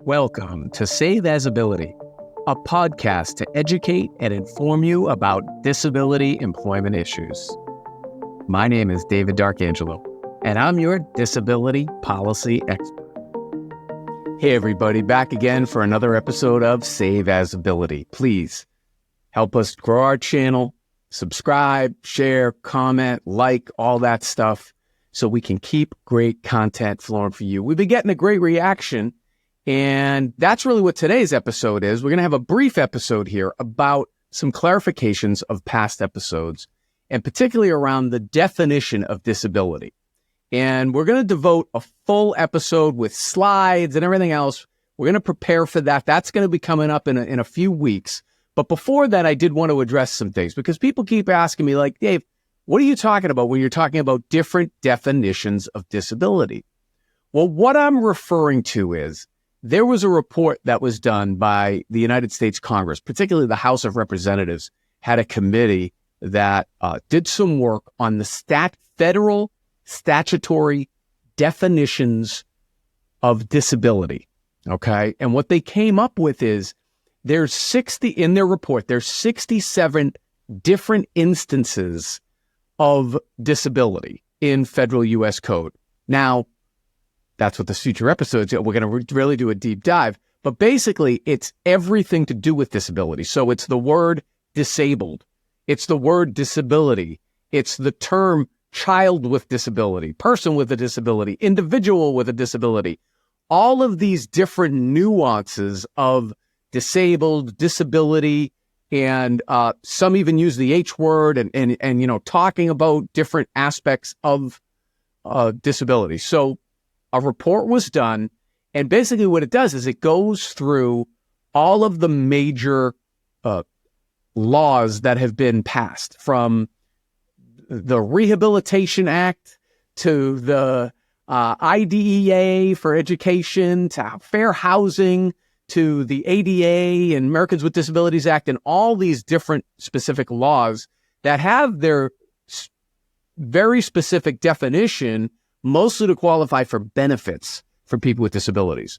Welcome to Save As Ability, a podcast to educate and inform you about disability employment issues. My name is David Darkangelo, and I'm your disability policy expert. Hey everybody, back again for another episode of Save As Ability. Please help us grow our channel, subscribe, share, comment, like, all that stuff, so we can keep great content flowing for you. We've been getting a great reaction, and that's really what today's episode is. We're going to have a brief episode here about some clarifications of past episodes, and particularly around the definition of disability. And we're going to devote a full episode with slides and everything else. We're going to prepare for that. That's going to be coming up in a few weeks. But before that, I did want to address some things because people keep asking me like, Dave, what are you talking about when you're talking about different definitions of disability? Well, what I'm referring to is there was a report that was done by the United States Congress, particularly the House of Representatives, had a committee that did some work on the federal statutory definitions of disability. Okay. And what they came up with is there's 67 different instances of disability in federal U.S. code. Now, that's what the future episodes are. We're going to really do a deep dive. But basically, it's everything to do with disability. So it's the word disabled. It's the word disability. It's the term child with disability, person with a disability, individual with a disability. All of these different nuances of disabled, disability, and some even use the H word and talking about different aspects of disability. So a report was done, and basically what it does is it goes through all of the major laws that have been passed, from the Rehabilitation Act to the IDEA for education to fair housing to the ADA and Americans with Disabilities Act, and all these different specific laws that have their very specific definition, mostly to qualify for benefits for people with disabilities.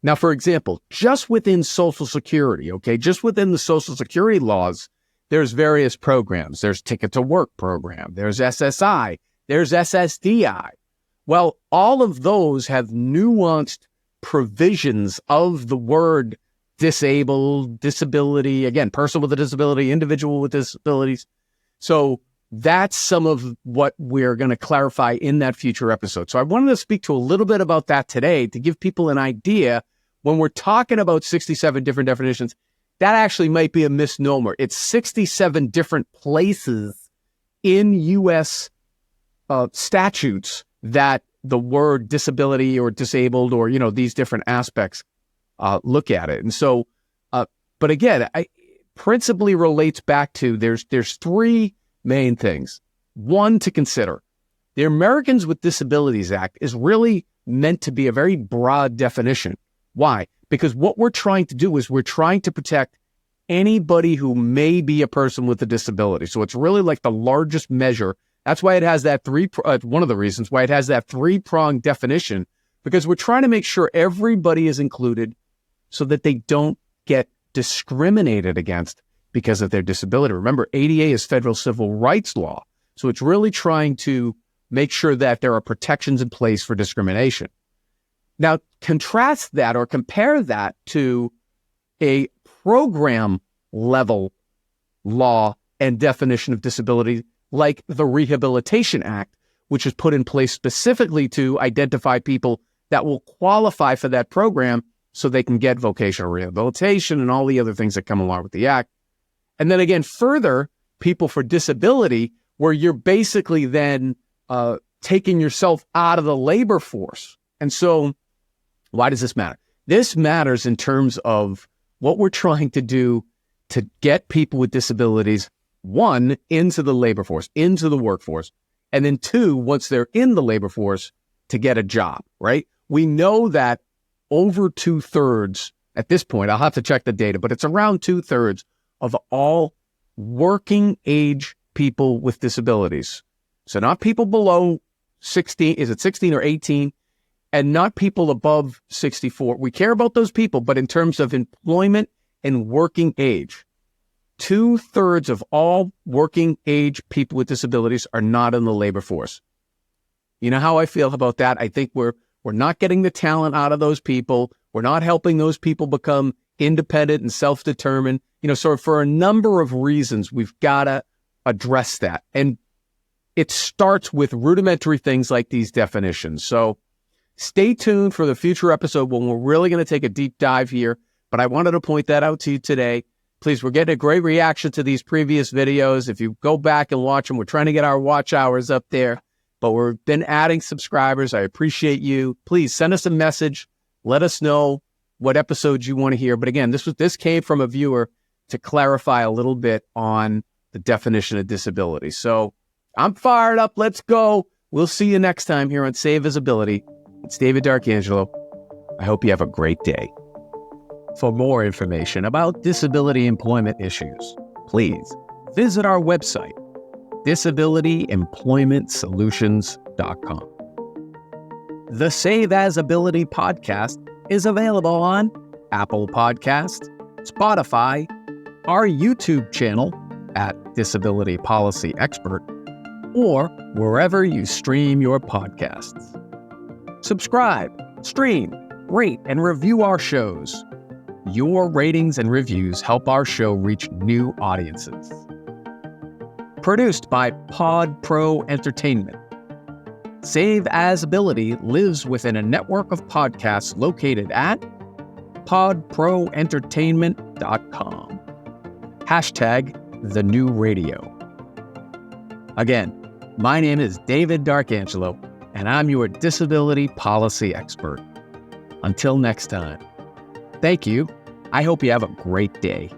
Now, for example, just within Social Security, just within the Social Security laws, there's various programs. There's Ticket to Work program. There's SSI. There's SSDI. Well, all of those have nuanced provisions of the word disabled, disability, again, person with a disability, individual with disabilities. So that's some of what we're going to clarify in that future episode. So I wanted to speak to a little bit about that today to give people an idea. When we're talking about 67 different definitions, that actually might be a misnomer. It's 67 different places in U.S. statutes that the word disability or disabled or, these different aspects look at it. And so, but again, I principally relates back to there's three main things. One, to consider, the Americans with Disabilities Act is really meant to be a very broad definition. Why? Because what we're trying to do is we're trying to protect anybody who may be a person with a disability. So it's really like the largest measure. That's why it has that one of the reasons why it has that three-pronged definition, because we're trying to make sure everybody is included so that they don't get discriminated against because of their disability. Remember, ADA is federal civil rights law. So it's really trying to make sure that there are protections in place for discrimination. Now, contrast that or compare that to a program level law and definition of disability like the Rehabilitation Act, which is put in place specifically to identify people that will qualify for that program so they can get vocational rehabilitation and all the other things that come along with the act. And then again, further, people for disability, where you're basically then taking yourself out of the labor force. And so why does this matter? This matters in terms of what we're trying to do to get people with disabilities, one, into the labor force, into the workforce, and then two, once they're in the labor force, to get a job, right? We know that over 2/3 at this point, I'll have to check the data, but it's around 2/3 of all working age people with disabilities. So not people below 16, is it 16 or 18? and not people above 64. We care about those people, but in terms of employment and working age, 2/3 of all working age people with disabilities are not in the labor force. You know how I feel about that? I think we're not getting the talent out of those people. We're not helping those people become independent and self-determined. So for a number of reasons, we've got to address that. And it starts with rudimentary things like these definitions. So stay tuned for the future episode when we're really going to take a deep dive here. But I wanted to point that out to you today. Please, we're getting a great reaction to these previous videos. If you go back and watch them, we're trying to get our watch hours up there. But we've been adding subscribers. I appreciate you. Please send us a message. Let us know what episodes you want to hear. But again, this came from a viewer to clarify a little bit on the definition of disability. So I'm fired up. Let's go. We'll see you next time here on Save Visibility. It's David D'Arcangelo. I hope you have a great day. For more information about disability employment issues, please visit our website, disabilityemploymentsolutions.com. The Save As Ability podcast is available on Apple Podcasts, Spotify, our YouTube channel at Disability Policy Expert, or wherever you stream your podcasts. Subscribe, stream, rate, and review our shows. Your ratings and reviews help our show reach new audiences. Produced by Pod Pro Entertainment. Save As Ability lives within a network of podcasts located at podproentertainment.com. #TheNewRadio. Again, my name is David D'Arcangelo, and I'm your disability policy expert. Until next time, thank you. I hope you have a great day.